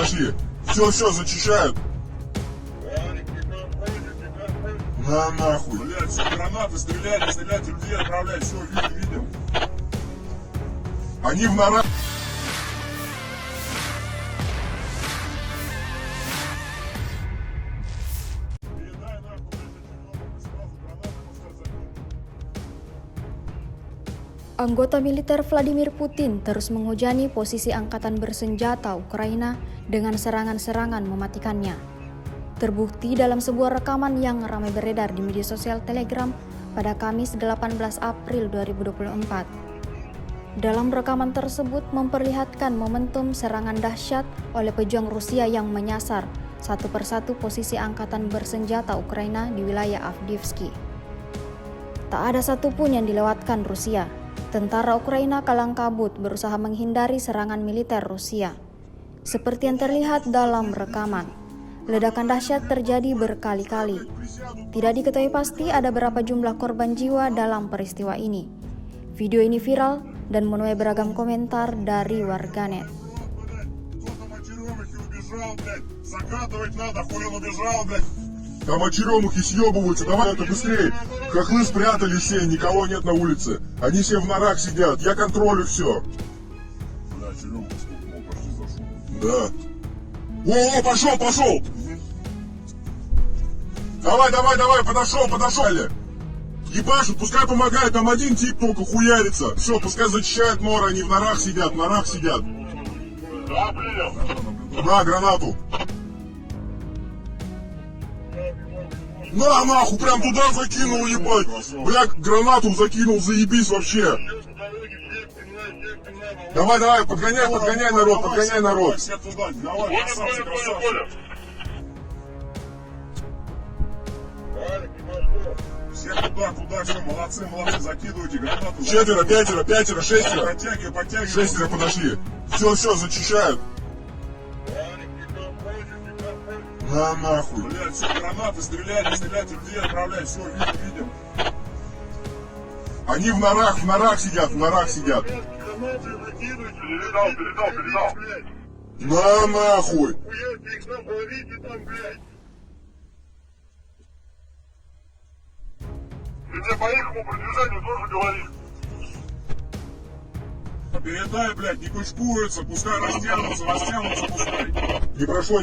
подошли. Все, зачищают. На нахуй. Блядь, все гранаты, стрелять, людей отправлять, все, видим. Они в норах. Передай нахуй, блядь, сразу гранаты пускать закинь. Anggota militer Vladimir Putin terus menghujani posisi angkatan bersenjata Ukraina dengan serangan-serangan mematikannya. Terbukti dalam sebuah rekaman yang ramai beredar di media sosial Telegram pada Kamis 18 April 2024. Dalam rekaman tersebut memperlihatkan momentum serangan dahsyat oleh pejuang Rusia yang menyasar satu persatu posisi angkatan bersenjata Ukraina di wilayah Avdiivsky. Tak ada satupun yang dilewatkan Rusia. Tentara Ukraina kalang kabut berusaha menghindari serangan militer Rusia. Seperti yang terlihat dalam rekaman, ledakan dahsyat terjadi berkali-kali. Tidak diketahui pasti ada berapa jumlah korban jiwa dalam peristiwa ini. Video ini viral dan menuai beragam komentar dari warganet. Там очеремухи съебываются, давай это быстрее. Хохлы спрятались все, никого нет на улице. Они все в норах сидят, я контролю все. Бля, черемуха стукнул, почти зашел. Да. О, пошел! Давай, подошел. Ебашут, пускай помогает, там один тип только хуярится. Все, пускай зачищают норы, они в норах сидят. Да, принял. На, гранату. На, нахуй, прям туда закинул, ебать. Бля, гранату закинул, заебись вообще. Давай, подгоняй народ. Все туда, давай, красавцы. Все туда, все, молодцы, закидывайте гранату. Четверо, пятеро, шестеро. Подтягивай. Шестеро подошли. Все, зачищают. На нахуй. Блядь, все гранаты, стрелять, людей отправлять, все, видим. Они в норах сидят. Гранаты закидывайте. Передал. На нахуй. Хуярьте их там, ловите там, блядь. Ты тебе по ихнему продвижению тоже говоришь. Передай, блядь, не кучкуются, пускай растянутся, пускай. Не прошло.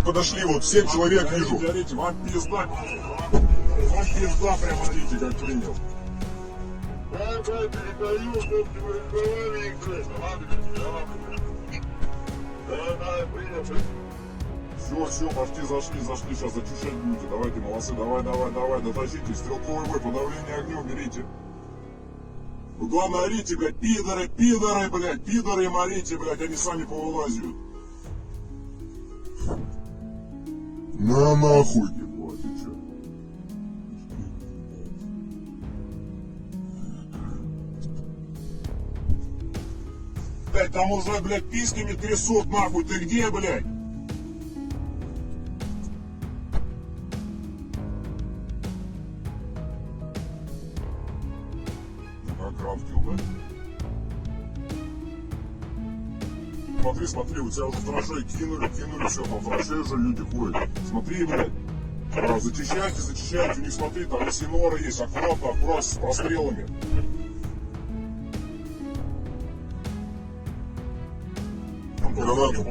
Подошли, вот 7 человек вижу. Вам пизда прямо, видите, как принял. Да, передаю, чтобы вы разговаривали, играть. Да, принял. Все, почти зашли, сейчас зачищать будете. Давайте, молодцы, давай, дотащите. Стрелковый бой, подавление огнем берите. Вы главное орите, блядь, пидоры, блядь, пидоры им орите, блядь, они сами повылазят. На нахуй. Ебать, ты чё? Блядь, там уже, блядь, писками трясут, нахуй, ты где, блядь? Крафтил, да? Смотри, у тебя уже траншеи кинули, все, там траншеи уже люди ходят. Смотри, блядь. Зачищайте, у них смотри, там и синоры есть, аккуратно, с прострелами. Гранату.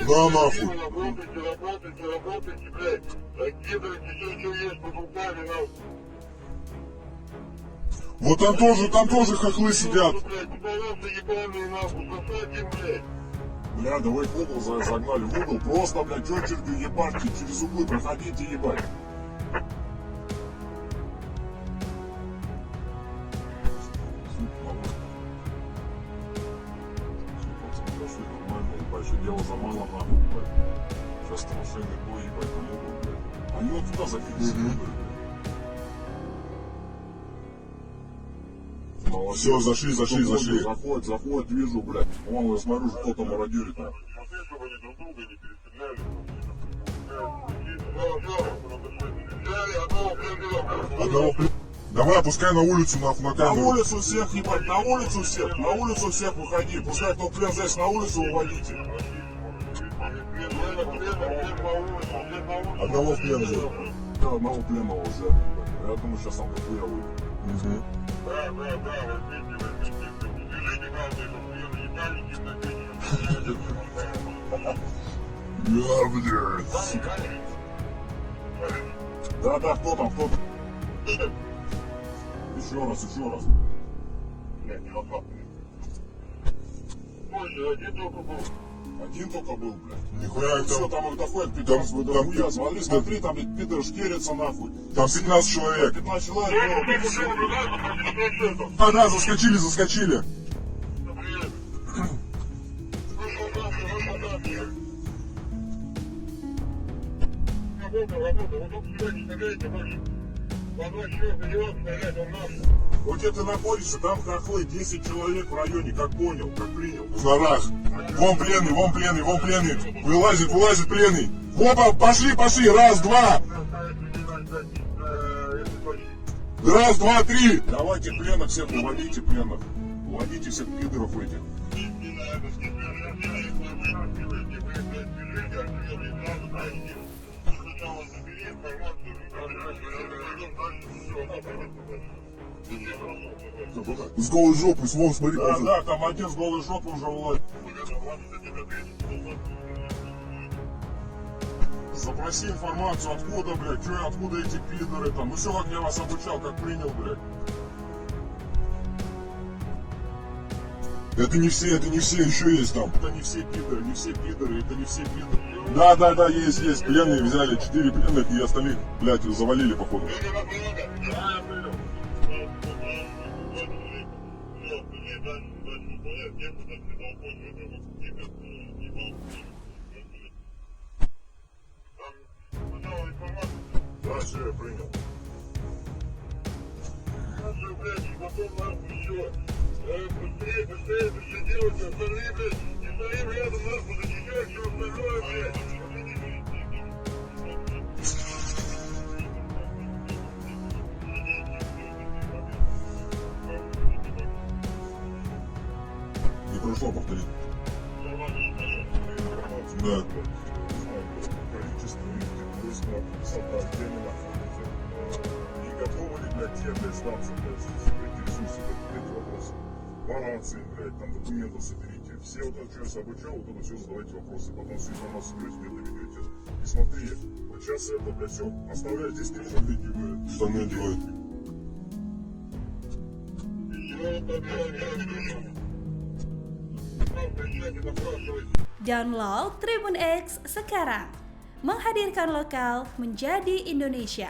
Да, нахуй. Работайте, блядь. Закидывайте все, что есть под руками, нахуй. Вот там тоже хохлы сидят. Бля, давай в угол загнали, в угол. Просто, блядь, очередью ебашьте, через углы проходите, ебать. Еще дело за мало, нахуй, ебать. Сейчас траншейный бой, ебать, помогут, блядь. Они вот туда закинули, Все, зашли. Заходят, вижу, блядь. Вон, я смотрю, что кто-то мародерит. Одного Давай, пускай на улицу, нахуй, на На камеру. улицу всех, ебать, на улицу всех выходи. Пускай кто плен здесь на улицу уводите. Одного в плен взял. Да, одного пленного взяли, ебать. Я думаю, сейчас там дохуя выйдет. Мгм. Я, блядь. Да, кто там? Еще раз. Один только был, блядь. Нихуя Все, там. там их доходит 15 там- дохуя. Смотри, там ведь пидор шкерится нахуй. Там 15 человек. 15 человек было. Да, заскочили. Вот где ты находишься, там хохлы, 10 человек в районе, как понял, как принял. В норах. Вон пленный. Вылазит пленный. Опа, пошли. Раз, два. Раз, два, три. Давайте пленных всех, уводите пленных. Уводите всех пидоров этих. С голой жопой, вон, смотри, пожалуйста. Да, там один с голой жопой уже вылазит. Запроси информацию, откуда, блядь, откуда эти пидоры там. Ну все, как я вас обучал, как принял, блядь. Это не все, еще есть там. Это не все пидоры, это не все пидоры. Да, есть. Пленные взяли, 4 пленных и остальных, блядь, завалили, походу. Да, все, я принял. Быстрее, все делайте, остальные, блядь, не стоим рядом, нас подочищать, все остальное, блядь. Не прошло повторить. Да. Количество войска, солдат, где они находятся. И готовы ли, блядь, те, блядь, сдаться, блядь, интересуются эти вопросы. По рации, блядь, там документы соберите. Все вот это, что я вас обучал, вот это все задавайте вопросы. Потом всю информацию берете, где-то ведете. И смотри, вот сейчас это, блядь, все, оставляй здесь, три видео, блядь. Штаны одевают. Download Tribun X sekarang, menghadirkan lokal menjadi Indonesia.